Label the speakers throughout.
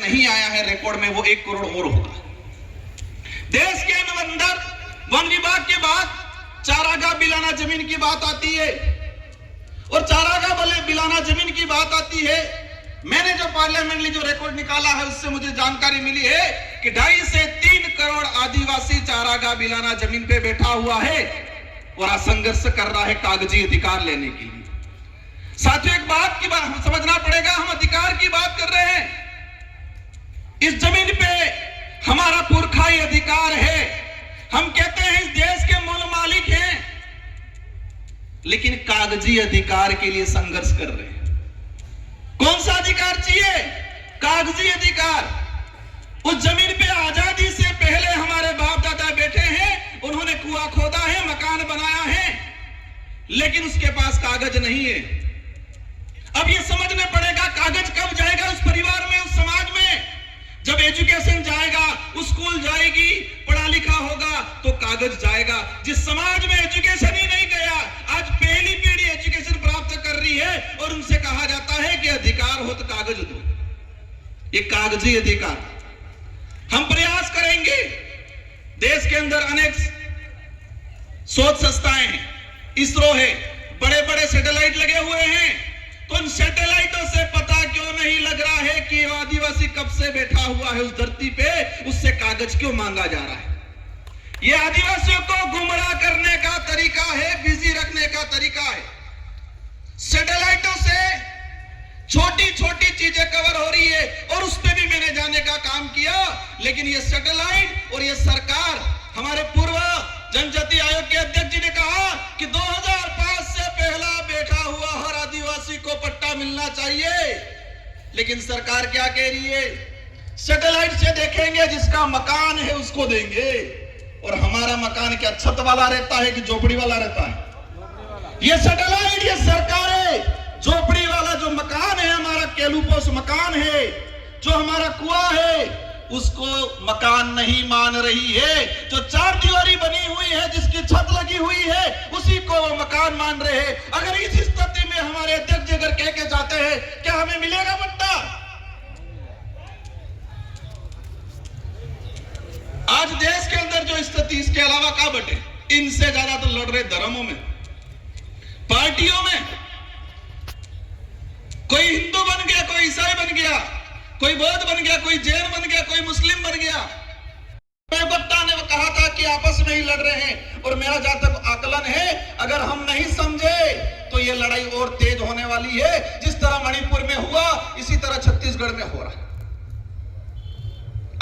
Speaker 1: नहीं आया है रिकॉर्ड में, वो 1 करोड़ और होगा। देश के अंदर वन विभाग के बाद चारागाह बिलाना जमीन की बात आती है, और चारागाह बिलाना जमीन की बात आती है। मैंने जो पार्लियामेंटली जो रिकॉर्ड निकाला है उससे मुझे जानकारी मिली है कि 2.5 से 3 करोड़ आदिवासी चारागाह बिलाना जमीन पे बैठा हुआ है और संघर्ष कर रहा है कागजी अधिकार लेने के लिए। साथियों, एक बात की बात समझना पड़ेगा, हम अधिकार की बात कर रहे हैं। इस जमीन पे हमारा पुरखाई अधिकार है, हम कहते हैं इस देश के मूल मालिक हैं, लेकिन कागजी अधिकार के लिए संघर्ष कर रहे हैं। कौन सा अधिकार चाहिए? कागजी अधिकार। उस जमीन पे आजादी से पहले हमारे बाप दादा बैठे हैं, उन्होंने कुआं खोदा है, मकान बनाया है, लेकिन उसके पास कागज नहीं है। अब ये समझना पड़ेगा कागज कब जाएगा उस परिवार में, उस समाज में। जब एजुकेशन जाएगा, स्कूल जाएगी, पढ़ा लिखा होगा तो कागज जाएगा। जिस समाज में एजुकेशन ही नहीं गया, आज पहली पीढ़ी एजुकेशन प्राप्त कर रही है और उनसे कहा जाता है कि अधिकार हो तो कागज दो। ये कागजी अधिकार। हम प्रयास करेंगे, देश के अंदर अनेक शोध संस्थाएं हैं, इसरो है, बड़े बड़े सैटेलाइट लगे हुए हैं, तो उन सैटेलाइटों से पता क्यों नहीं लग रहा है कि आदिवासी कब से बैठा हुआ है उस धरती पे, उससे कागज क्यों मांगा जा रहा है? ये आदिवासियों को गुमराह करने का तरीका है, बिजी रखने का तरीका है। सैटेलाइटों से छोटी छोटी चीजें कवर हो रही है और उस पे भी मैंने जाने का काम किया, लेकिन ये सैटेलाइट और ये सरकार, हमारे पूर्व जनजाति आयोग के अध्यक्ष जी ने कहा कि 2005 से पहला बैठा हुआ हर आदिवासी को पट्टा मिलना चाहिए, लेकिन सरकार क्या कह रही है? सैटेलाइट से देखेंगे, जिसका मकान है उसको देंगे। और हमारा मकान क्या छत वाला रहता है कि झोपड़ी वाला रहता है? ये सैटेलाइट, ये सरकार है, झोपड़ी वाला जो मकान है, हमारा केलूपोस मकान है, जो हमारा कुआं है, उसको मकान नहीं मान रही है। जो 4 दीवारी बनी हुई है, जिसकी छत लगी हुई है, उसी को वो मकान मान रहे हैं। अगर इस स्थिति में हमारे अध्यक्ष अगर कह के जाते हैं, क्या हमें मिलेगा पट्टा? आज देश के अंदर जो स्थिति, इसके अलावा क्या बटे? इनसे ज्यादा तो लड़ रहे धर्मों में, पार्टियों में। कोई हिंदू बन गया, कोई ईसाई बन गया, कोई बौद्ध बन गया, कोई जैन बन गया, कोई मुस्लिम बन गया। वक्ता ने कहा था कि आपस में ही लड़ रहे हैं, और मेरा जहां तक आकलन है, अगर हम नहीं समझे तो ये लड़ाई और तेज होने वाली है। जिस तरह मणिपुर में हुआ, इसी तरह छत्तीसगढ़ में हो रहा है।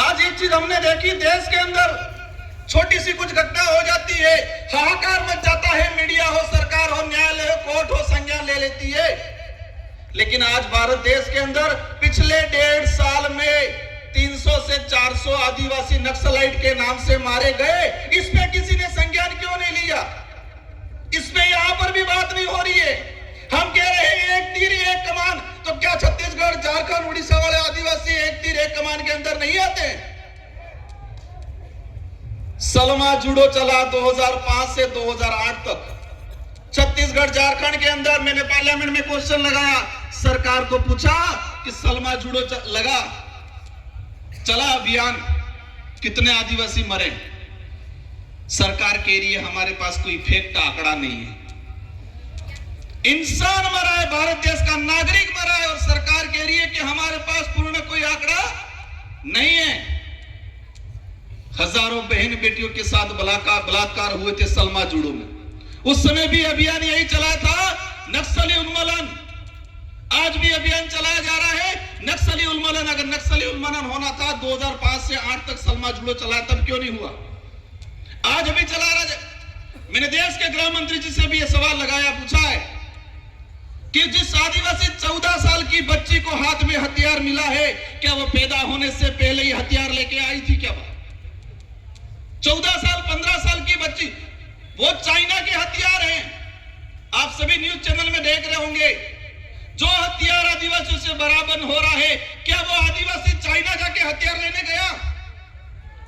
Speaker 1: आज एक चीज हमने देखी, देश के अंदर छोटी सी कुछ घटना हो जाती है, हाहाकार मच जाता है, मीडिया हो, सरकार हो, न्यायालय हो, कोर्ट हो, संज्ञान ले लेती है। लेकिन आज भारत देश के अंदर पिछले 1.5 साल में 300 से 400 आदिवासी नक्सलाइट के नाम से मारे गए। इस पे किसी ने संज्ञान क्यों नहीं लिया? इस पे यहां पर भी बात नहीं हो रही है। हम कह रहे हैं एक तीर एक कमान, तो क्या छत्तीसगढ़, झारखंड, उड़ीसा वाले आदिवासी एक तीर एक कमान के अंदर नहीं आते? सलमा जुडो चला 2005 से 2008 तक छत्तीसगढ़, झारखंड के अंदर। मैंने पार्लियामेंट में क्वेश्चन लगाया, सरकार को पूछा कि सलमा जुडो चला अभियान, कितने आदिवासी मरे? सरकार कह रही है हमारे पास कोई फेक का आंकड़ा नहीं है। इंसान मरा है, भारत देश का नागरिक मरा है, और सरकार कह रही है कि हमारे पास पूर्ण कोई आंकड़ा नहीं है। हजारों बहन बेटियों के साथ बलात्कार हुए थे सलमा जुडो में। उस समय भी अभियान यही चला था, नक्सली उन्मूलन। आज भी अभियान चलाया जा रहा है, नक्सली उन्मूलन। अगर नक्सली उन्मूलन होना था 2005 से 8 तक सलमा जुडो चला, तब क्यों नहीं हुआ? आज अभी चला रहा। मैंने देश के गृह मंत्री जी से भी यह सवाल लगाया, पूछा है कि जिस आदिवासी 14 साल की बच्ची को हाथ में हथियार मिला है, क्या वो पैदा होने से पहले ही हथियार लेके आई थी? क्या बात? 14 साल 15 साल की बच्ची, वो चाइना के हथियार हैं। आप सभी न्यूज चैनल में देख रहे होंगे, जो हथियार आदिवासियों से बराबर हो रहा है, क्या वो आदिवासी चाइना जाके हथियार लेने गया?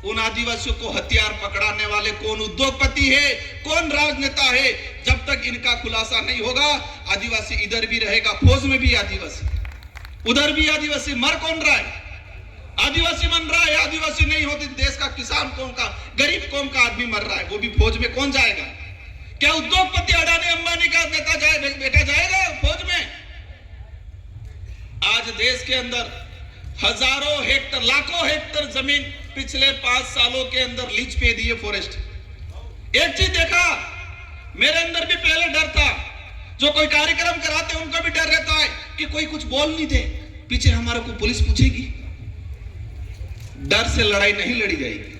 Speaker 1: उन आदिवासियों को हथियार पकड़ाने वाले कौन उद्योगपति है, कौन राजनेता है? जब तक इनका खुलासा नहीं होगा, आदिवासी इधर भी रहेगा, फौज में भी आदिवासी, उधर भी आदिवासी। मर कौन रहा है? आदिवासी बन रहा है, आदिवासी नहीं होती देश का किसान कौम का, गरीब कौम का आदमी मर रहा है, वो भी फौज में कौन जाएगा? क्या उद्योगपति अडानी अंबानी का बेटा जाएगा फौज में? आज देश के अंदर हजारों हेक्टर, लाखों हेक्टर जमीन पिछले 5 सालों के अंदर लीज पे दिए फॉरेस्ट। एक चीज देखा, मेरे अंदर भी पहले डर था, जो कोई कार्यक्रम कराते उनका भी डर रहता है कि कोई कुछ बोल नहीं दे, पीछे हमारे को पुलिस पूछेगी। डर से लड़ाई नहीं लड़ी जाएगी,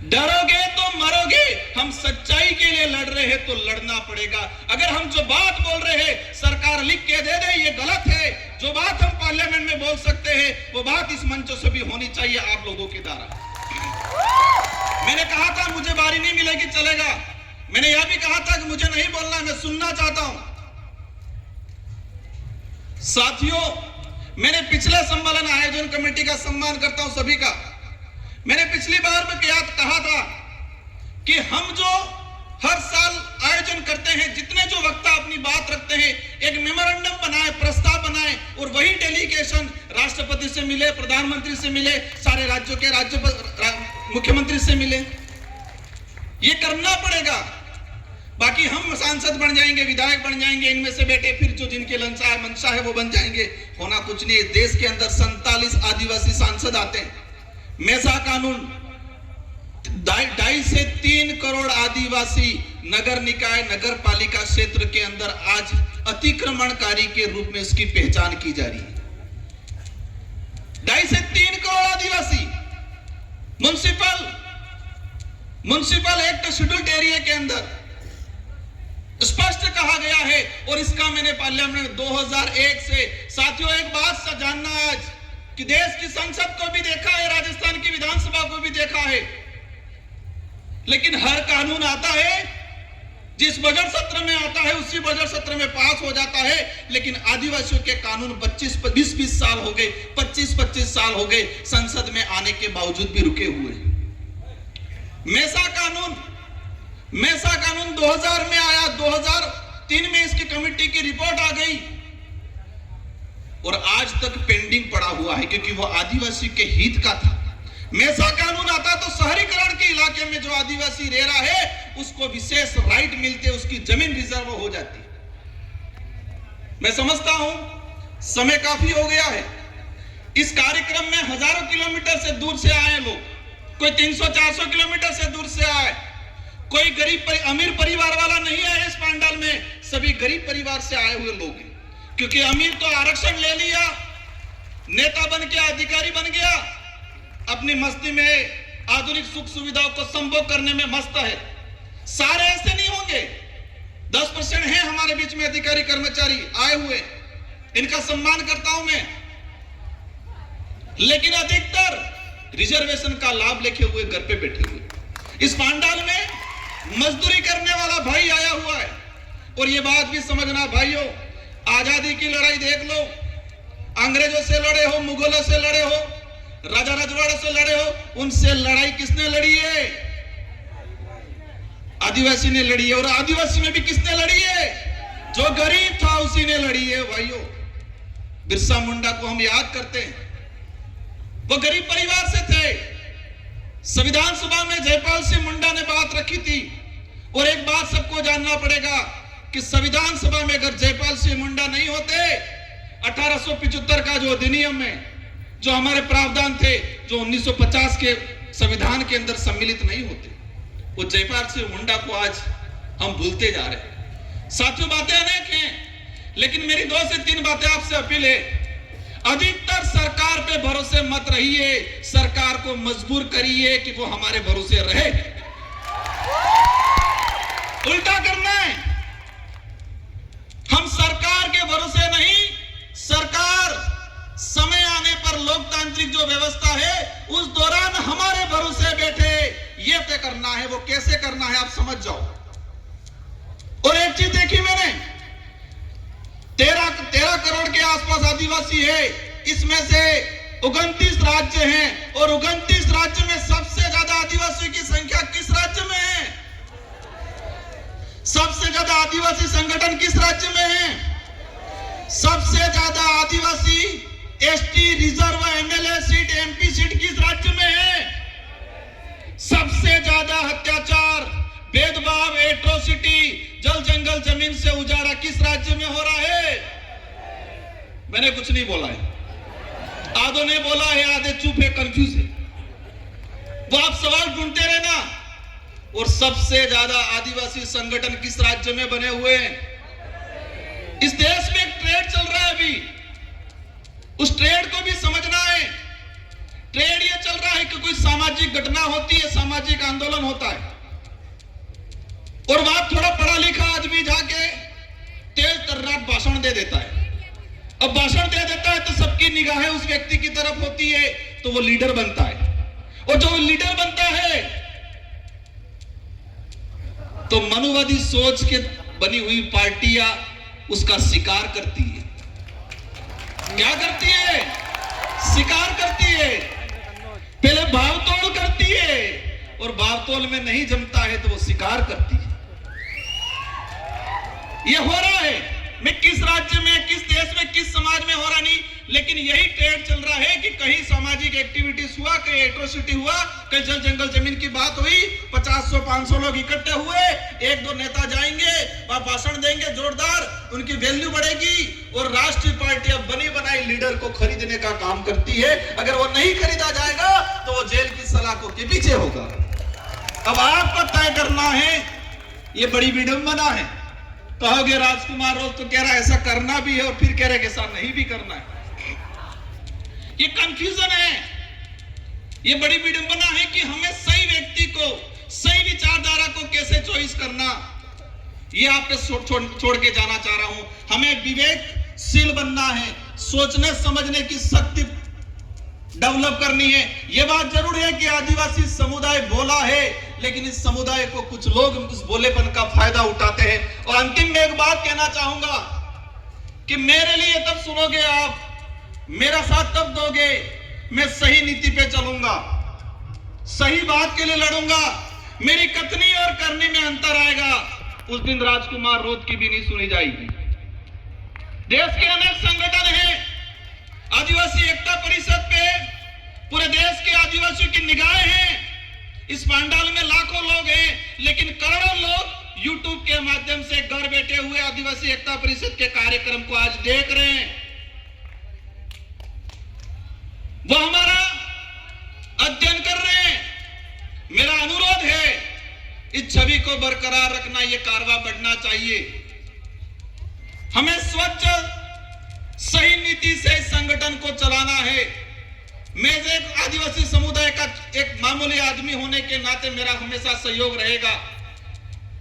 Speaker 1: डरोगे तो मरोगे। हम सच्चाई के लिए लड़ रहे हैं तो लड़ना पड़ेगा। अगर हम जो बात बोल रहे हैं सरकार लिख के दे दे ये गलत है, जो बात हम पार्लियामेंट में बोल सकते हैं वो बात इस मंचों से भी होनी चाहिए आप लोगों के द्वारा। मैंने कहा था मुझे बारी नहीं मिलेगी चलेगा, मैंने यह भी कहा था कि मुझे नहीं बोलना, मैं सुनना चाहता हूं। साथियों, मैंने पिछले सम्मेलन आयोजन कमेटी का सम्मान करता हूं सभी का। मैंने पिछली बार में कहा था कि हम जो हर साल आयोजन करते हैं, जितने जो वक्ता अपनी बात रखते हैं, एक मेमोरेंडम बनाए, प्रस्ताव बनाए और वही डेलीगेशन राष्ट्रपति से मिले, प्रधानमंत्री से मिले, सारे राज्यों के मुख्यमंत्री से मिले। ये करना पड़ेगा। बाकी हम सांसद बन जाएंगे, विधायक बन जाएंगे, इनमें से बेटे फिर जो जिनके मंशा है वो बन जाएंगे, होना कुछ नहीं। देश के अंदर 47 आदिवासी सांसद आते हैं। मेसा कानून 2.5 से 3 करोड़ आदिवासी नगर निकाय, नगर पालिका क्षेत्र के अंदर आज अतिक्रमणकारी के रूप में उसकी पहचान की जा रही है। 2.5 से 3 करोड़ आदिवासी। म्युनिसिपल एक्ट शेड्यूल्ड एरिया के अंदर स्पष्ट कहा गया है और इसका मैंने पार्लियामेंट 2001 से। साथियों, एक बात जानना आज कि देश की संसद को भी देखा है, राजस्थान की विधानसभा को भी देखा है, लेकिन हर कानून आता है जिस बजट सत्र में आता है उसी बजट सत्र में पास हो जाता है, लेकिन आदिवासियों के कानून 20 साल हो गए, 25 साल हो गए संसद में आने के बावजूद भी रुके हुए। मेसा कानून 2000 में आया, 2003 में इसकी कमेटी की रिपोर्ट आ गई और आज तक पेंडिंग पड़ा हुआ है, क्योंकि वो आदिवासी के हित का था। मेसा कानून आता तो शहरीकरण के इलाके में जो आदिवासी रह रहा है उसको विशेष राइट मिलते, उसकी जमीन रिजर्व हो जाती। मैं समझता हूं समय काफी हो गया है। इस कार्यक्रम में हजारों किलोमीटर से दूर से आए लोग, कोई 300-400 किलोमीटर से दूर से आए, कोई अमीर परिवार वाला नहीं है इस पंडाल में, सभी गरीब परिवार से आए हुए लोग हैं। क्योंकि अमीर तो आरक्षण ले लिया, नेता बन के अधिकारी बन गया, अपनी मस्ती में आधुनिक सुख सुविधाओं को संभोग करने में मस्त है। सारे ऐसे नहीं होंगे, 10% है हमारे बीच में अधिकारी कर्मचारी आए हुए, इनका सम्मान करता हूं मैं, लेकिन अधिकतर रिजर्वेशन का लाभ लेके हुए घर पे बैठे हुए। इस पंडाल में मजदूरी करने वाला भाई आया हुआ है। और ये बात भी समझना भाइयों, आजादी की लड़ाई देख लो, अंग्रेजों से लड़े हो, मुगलों से लड़े हो, राजा रजवाड़ों से लड़े हो, उनसे लड़ाई किसने लड़ी है? आदिवासी ने लड़ी है। और आदिवासी में भी किसने लड़ी है? जो गरीब था उसी ने लड़ी है भाइयों। बिरसा मुंडा को हम याद करते हैं, वो गरीब परिवार से थे। संविधान सभा में जयपाल सिंह मुंडा ने बात रखी थी। और एक बात सबको जानना पड़ेगा कि संविधान सभा में अगर जयपाल सिंह मुंडा नहीं होते, 1875 का जो अधिनियम है, जो हमारे प्रावधान थे, जो 1950 के संविधान के अंदर सम्मिलित नहीं होते, वो जयपाल सिंह मुंडा को आज हम भूलते जा रहे हैं। साथियों, बातें अनेक हैं, लेकिन मेरी 2 से 3 बातें आपसे अपील है। अधिकतर सरकार पे भरोसे मत रहिए, सरकार को मजबूर करिए कि वो हमारे भरोसे रहे। उल्टा करना है, हम सरकार के भरोसे नहीं, सरकार समय आने पर लोकतांत्रिक जो व्यवस्था है उस दौरान हमारे भरोसे बैठे, ये तय करना है। वो कैसे करना है आप समझ जाओ। और एक चीज देखी मैंने, 13 करोड़ के आसपास आदिवासी है, इसमें से 29 राज्य हैं और 29 राज्य में सबसे ज्यादा आदिवासी की संख्या किस राज्य में है? सबसे ज्यादा आदिवासी संगठन किस राज्य में है? सबसे ज्यादा आदिवासी ST reserve MLA seat MP seat किस राज्य में है? सबसे ज्यादा अत्याचार, भेदभाव, एट्रोसिटी, जल जंगल जमीन से उजाड़ा किस राज्य में हो रहा है? मैंने कुछ नहीं बोला है, आधों ने बोला है, आधे चुप है, कंफ्यूज है। वो आप सवाल ढूंढते रहना। और सबसे ज्यादा आदिवासी संगठन किस राज्य में बने हुए हैं? इस देश में एक ट्रेड चल रहा है अभी, उस ट्रेड को भी समझना है। ट्रेड ये चल रहा है कि कोई सामाजिक घटना होती है, सामाजिक आंदोलन होता है, और वहां थोड़ा पढ़ा लिखा आदमी जाके तेज तर्राट भाषण दे देता है। अब भाषण दे देता है तो सबकी निगाहें उस व्यक्ति की तरफ होती है, तो वो लीडर बनता है। और जो लीडर बनता है तो मनुवादी सोच के बनी हुई पार्टियां उसका शिकार करती है। क्या करती है? शिकार करती है। पहले भावतोल करती है, और भावतोल में नहीं जमता है तो वो शिकार करती है। ये हो रहा है। मैं किस राज्य में, किस देश में, किस समाज में हो रहा नहीं, लेकिन यही ट्रेंड चल रहा है कि कहीं सामाजिक एक्टिविटीज हुआ, कहीं एट्रोसिटी हुआ, कहीं जल जंगल जमीन की बात हुई, 50-100-500 लोग इकट्ठे हुए, एक दो नेता जाएंगे, वहां भाषण देंगे जोरदार, उनकी वैल्यू बढ़ेगी, और राष्ट्रीय पार्टी अब बनी बनाई लीडर को खरीदने का काम करती है। अगर वो नहीं खरीदा जाएगा तो वो जेल की सलाखों के पीछे होगा। अब आपको तय करना है। ये बड़ी विडंबना है। कहोगे राजकुमार रोज तो कह रहा है ऐसा करना भी है, और फिर कह रहे ऐसा नहीं भी करना है। ये कंफ्यूजन है। ये बड़ी विडंबना है कि हमें सही व्यक्ति को, सही विचारधारा को कैसे चॉइस करना, ये आप पे छोड़ के जाना चाह रहा हूं। हमें विवेकशील बनना है, सोचने समझने की शक्ति डेवलप करनी है। यह बात जरूर है कि आदिवासी समुदाय बोला है, लेकिन इस समुदाय को कुछ लोग उस बोलेपन का फायदा उठाते हैं। और अंतिम में एक बात कहना चाहूंगा कि मेरे लिए तब सुनोगे आप, मेरा साथ तब दोगे, मैं सही नीति पे चलूंगा, सही बात के लिए लड़ूंगा, मेरी कथनी और करनी में अंतर आएगा, उस दिन राजकुमार रोध की भी नहीं सुनी जाएगी। देश के अनेक संगठन हैं, आदिवासी एकता परिषद पे पूरे देश के आदिवासियों की निगाहें हैं। इस पंडाल में लाखों लोग हैं, लेकिन करोड़ों लोग यूट्यूब के माध्यम से घर बैठे हुए आदिवासी एकता परिषद के कार्यक्रम को आज देख रहे हैं। वो हमारा अध्ययन कर रहे हैं। मेरा अनुरोध है, इस छवि को बरकरार रखना, ये कारवां बढ़ना चाहिए। हमें स्वच्छ सही नीति से संगठन को चलाना है। मैं एक आदिवासी समुदाय का एक मामूली आदमी होने के नाते मेरा हमेशा सहयोग रहेगा।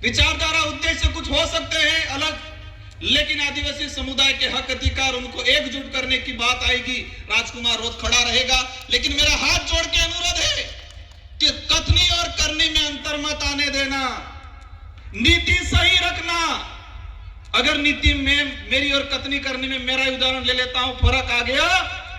Speaker 1: विचारधारा उद्देश्य कुछ हो सकते हैं अलग, लेकिन आदिवासी समुदाय के हक अधिकार, उनको एकजुट करने की बात आएगी, राजकुमार रोध खड़ा रहेगा। लेकिन मेरा हाथ जोड़ के अनुरोध है कि कथनी और करनी में अंतर मत आने देना, नीति सही रखना। अगर नीति में मेरी और कथनी करनी में, मेरा उदाहरण ले लेता हूं, फर्क आ गया,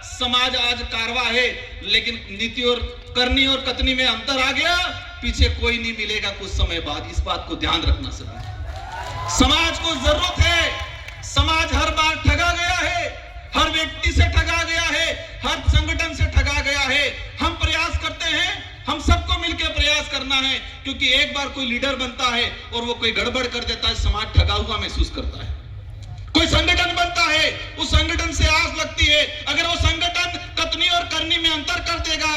Speaker 1: समाज आज कारवा है, लेकिन नीति और करनी और कथनी में अंतर आ गया, पीछे कोई नहीं मिलेगा कुछ समय बाद। इस बात को ध्यान रखना सभी। समाज को जरूरत है। समाज हर बार ठगा गया है, हर व्यक्ति से ठगा गया है, हर संगठन से ठगा गया है। हम प्रयास करते हैं, हम सबको मिलकर प्रयास करना है, क्योंकि एक बार कोई लीडर बनता है और वो कोई गड़बड़ कर देता है, समाज ठगा हुआ महसूस करता है। कोई संगठन बनता है, उस संगठन से आस लगती है, अगर वो संगठन कथनी और करनी में अंतर कर देगा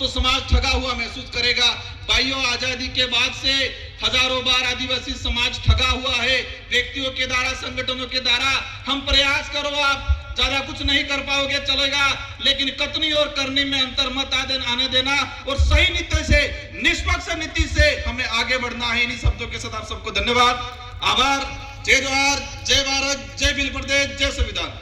Speaker 1: तो समाज ठगा हुआ महसूस करेगा। भाइयों, आजादी के बाद से हजारों बार आदिवासी समाज ठगा हुआ है, व्यक्तियों के द्वारा, संगठनों के द्वारा। हम प्रयास करो, आप ज्यादा कुछ नहीं कर पाओगे चलेगा, लेकिन कथनी और करनी में अंतर मत आने देना, और सही नीति से, निष्पक्ष नीति से हमें आगे बढ़ना है। इन्हीं शब्दों के साथ आप सबको धन्यवाद, आभार। जय जोहार, जय भारत, जय भील प्रदेश, जय संविधान।